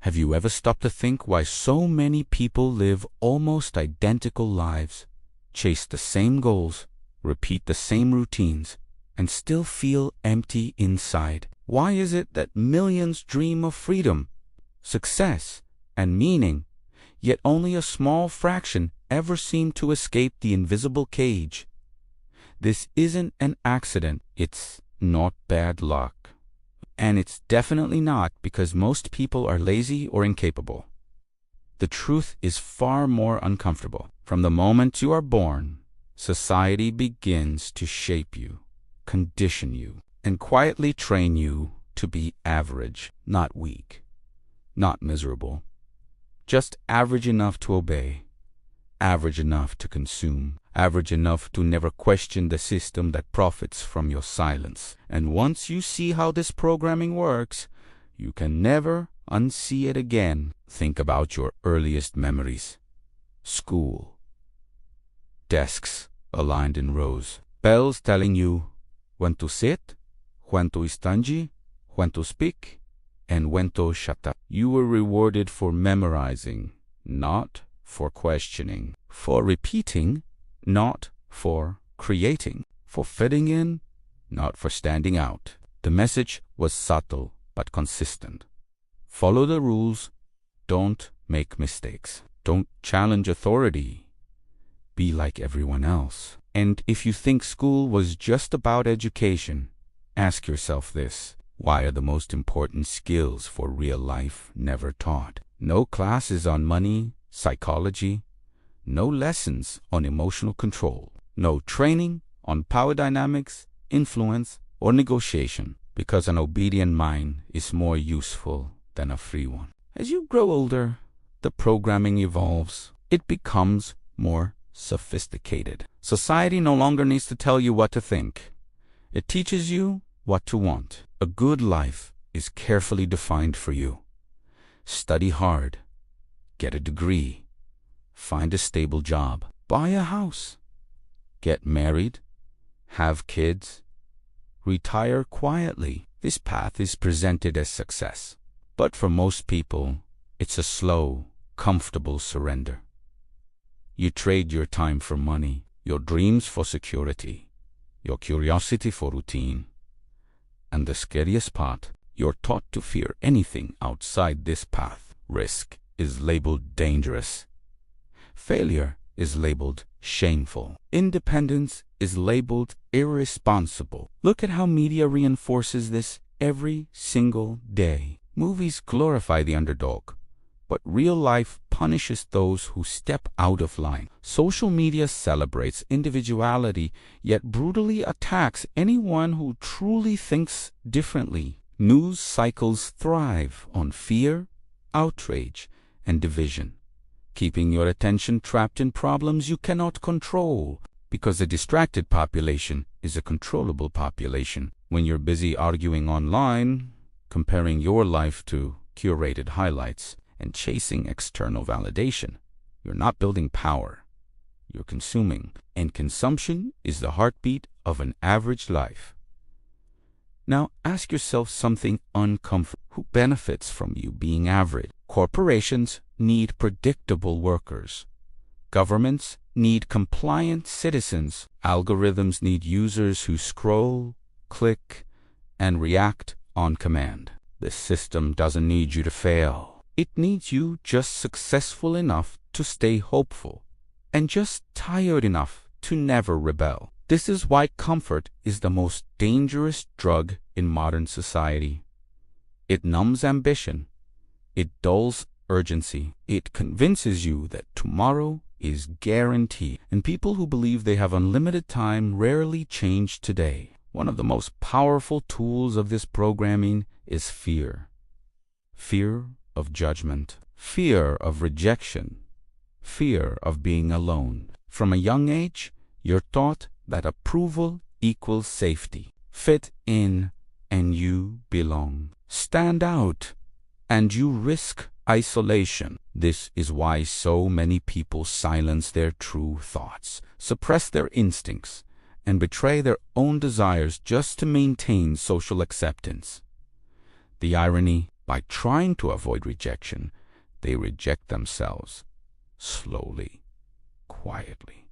Have you ever stopped to think why so many people live almost identical lives, chase the same goals, repeat the same routines, and still feel empty inside? Why is it that millions dream of freedom, success, and meaning, yet only a small fraction ever seem to escape the invisible cage? This isn't an accident. It's not bad luck. And it's definitely not because most people are lazy or incapable. The truth is far more uncomfortable. From the moment you are born, society begins to shape you, condition you, and quietly train you to be average, not weak, not miserable, just average enough to obey, average enough to consume, average enough to never question the system that profits from your silence. And once you see how this programming works, you can never unsee it again. Think about your earliest memories. School. Desks aligned in rows. Bells telling you when to sit, when to stand, when to speak, and when to shut up. You were rewarded for memorizing, not for questioning, for repeating, not for creating, for fitting in, not for standing out. The message was subtle but consistent. Follow the rules. Don't make mistakes. Don't challenge authority. Be like everyone else. And if you think school was just about education, ask yourself this: why are the most important skills for real life never taught? No classes on money, psychology, no lessons on emotional control, no training on power dynamics, influence, or negotiation, because an obedient mind is more useful than a free one. As you grow older, the programming evolves. It becomes more sophisticated. Society no longer needs to tell you what to think. It teaches you what to want. A good life is carefully defined for you. Study hard, get a degree, find a stable job, buy a house, get married, have kids, retire quietly. This path is presented as success. But for most people, it's a slow, comfortable surrender. You trade your time for money, your dreams for security, your curiosity for routine. And the scariest part, you're taught to fear anything outside this path. Risk is labeled dangerous. Failure is labeled shameful. Independence is labeled irresponsible. Look at how media reinforces this every single day. Movies glorify the underdog, but real life punishes those who step out of line. Social media celebrates individuality, yet brutally attacks anyone who truly thinks differently. News cycles thrive on fear, outrage, and division, keeping your attention trapped in problems you cannot control, because a distracted population is a controllable population. When you're busy arguing online, comparing your life to curated highlights, and chasing external validation, you're not building power. You're consuming, and consumption is the heartbeat of an average life. Now ask yourself something uncomfortable. Who benefits from you being average? Corporations need predictable workers. Governments need compliant citizens. Algorithms need users who scroll, click, and react on command. This system doesn't need you to fail. It needs you just successful enough to stay hopeful, and just tired enough to never rebel. This is why comfort is the most dangerous drug in modern society. It numbs ambition. It dulls urgency. It convinces you that tomorrow is guaranteed. And people who believe they have unlimited time rarely change today. One of the most powerful tools of this programming is fear. Fear of judgment. Fear of rejection. Fear of being alone. From a young age, you're taught that approval equals safety. Fit in and you belong. Stand out and you risk isolation. This is why so many people silence their true thoughts, suppress their instincts, and betray their own desires just to maintain social acceptance. The irony By trying to avoid rejection, they reject themselves slowly, quietly,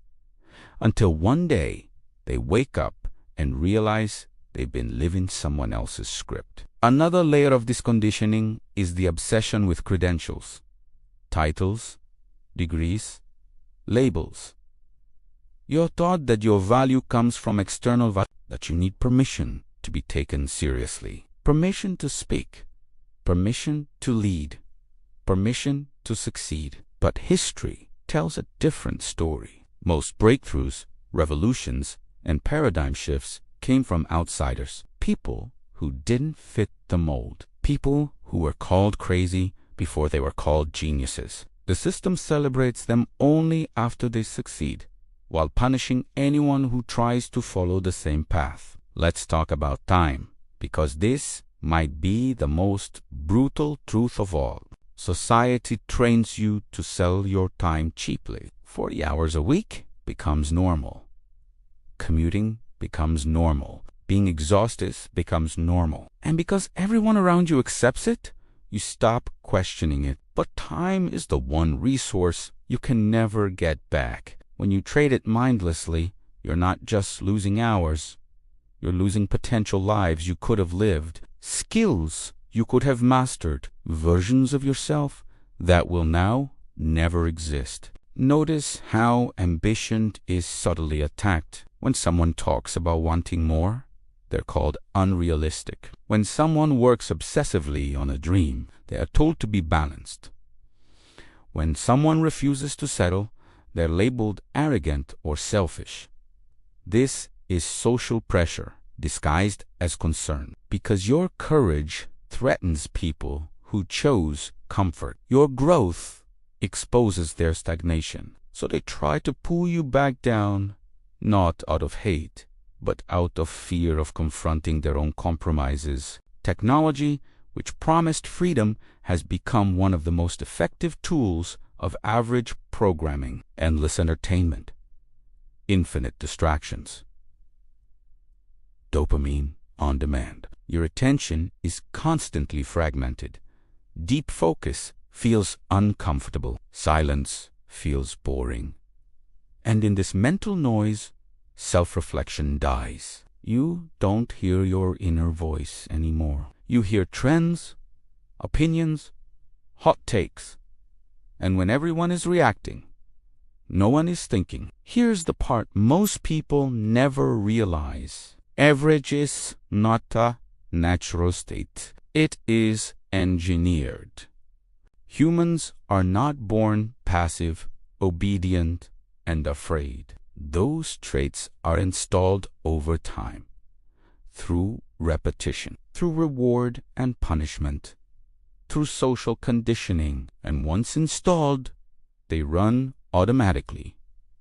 until one day they wake up and realize they've been living someone else's script. Another layer of this conditioning is the obsession with credentials, titles, degrees, labels. You're taught that your value comes from external value, that you need permission to be taken seriously, permission to speak, permission to lead, permission to succeed. But history tells a different story. Most breakthroughs, revolutions, and paradigm shifts came from outsiders, people who didn't fit the mold, people who were called crazy before they were called geniuses. The system celebrates them only after they succeed, while punishing anyone who tries to follow the same path. Let's talk about time, because this might be the most brutal truth of all. Society trains you to sell your time cheaply. 40 hours a week becomes normal. Commuting becomes normal. Being exhausted becomes normal. And because everyone around you accepts it, you stop questioning it. But time is the one resource you can never get back. When you trade it mindlessly, you're not just losing hours. You're losing potential lives you could have lived, skills you could have mastered, versions of yourself that will now never exist. Notice how ambition is subtly attacked. When someone talks about wanting more, they're called unrealistic. When someone works obsessively on a dream, they are told to be balanced. When someone refuses to settle, they're labeled arrogant or selfish. This is social pressure disguised as concern, because your courage threatens people who chose comfort. Your growth exposes their stagnation, so they try to pull you back down, not out of hate, but out of fear of confronting their own compromises. Technology, which promised freedom, has become one of the most effective tools of average programming. Endless entertainment, infinite distractions, dopamine on demand. Your attention is constantly fragmented. Deep focus feels uncomfortable. Silence feels boring. And in this mental noise, self-reflection dies. You don't hear your inner voice anymore. You hear trends, opinions, hot takes. And when everyone is reacting, no one is thinking. Here's the part most people never realize. Average is not a natural state. It is engineered. Humans are not born passive, obedient, and afraid. Those traits are installed over time, through repetition, through reward and punishment, through social conditioning, and once installed, they run automatically,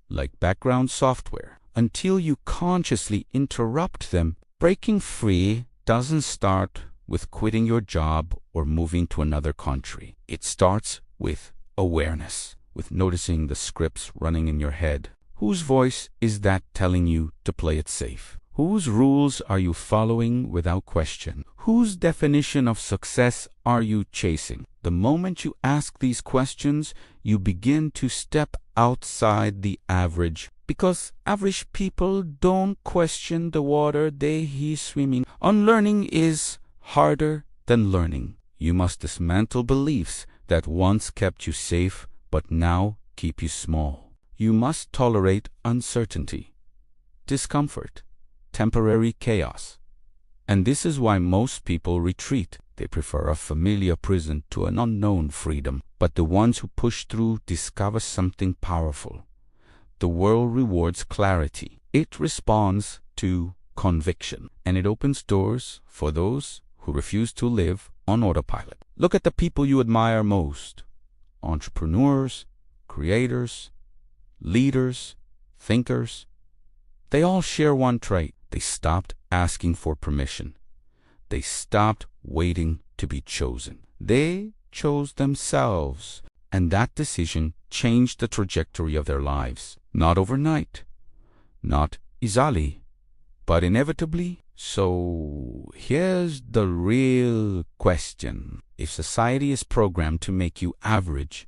like background software, until you consciously interrupt them. Breaking free doesn't start with quitting your job or moving to another country. It starts with awareness, with noticing the scripts running in your head. Whose voice is that telling you to play it safe? Whose rules are you following without question? Whose definition of success are you chasing? The moment you ask these questions, you begin to step outside the average, because average people don't question the water they hear swimming. Unlearning is harder than learning. You must dismantle beliefs that once kept you safe but now keep you small. You must tolerate uncertainty, discomfort, temporary chaos. And this is why most people retreat. They prefer a familiar prison to an unknown freedom. But the ones who push through discover something powerful. The world rewards clarity. It responds to conviction. And it opens doors for those who refuse to live on autopilot. Look at the people you admire most. Entrepreneurs, creators, leaders, thinkers. They all share one trait. They stopped asking for permission. They stopped waiting to be chosen. They chose themselves, and that decision changed the trajectory of their lives. Not overnight, not easily, but inevitably So here's the real question. If society is programmed to make you average,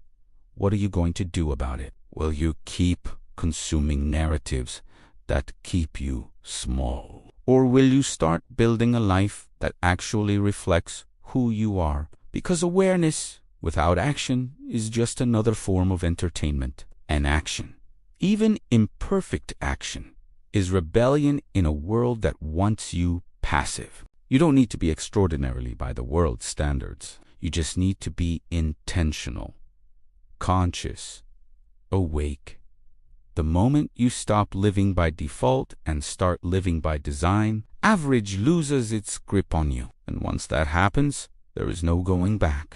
what are you going to do about it? Will you keep consuming narratives that keep you small? Or will you start building a life that actually reflects who you are? Because awareness without action is just another form of entertainment. And action, even imperfect action, is rebellion in a world that wants you passive. You don't need to be extraordinarily by the world's standards. You just need to be intentional, conscious, awake. The moment you stop living by default and start living by design, average loses its grip on you. And once that happens, there is no going back.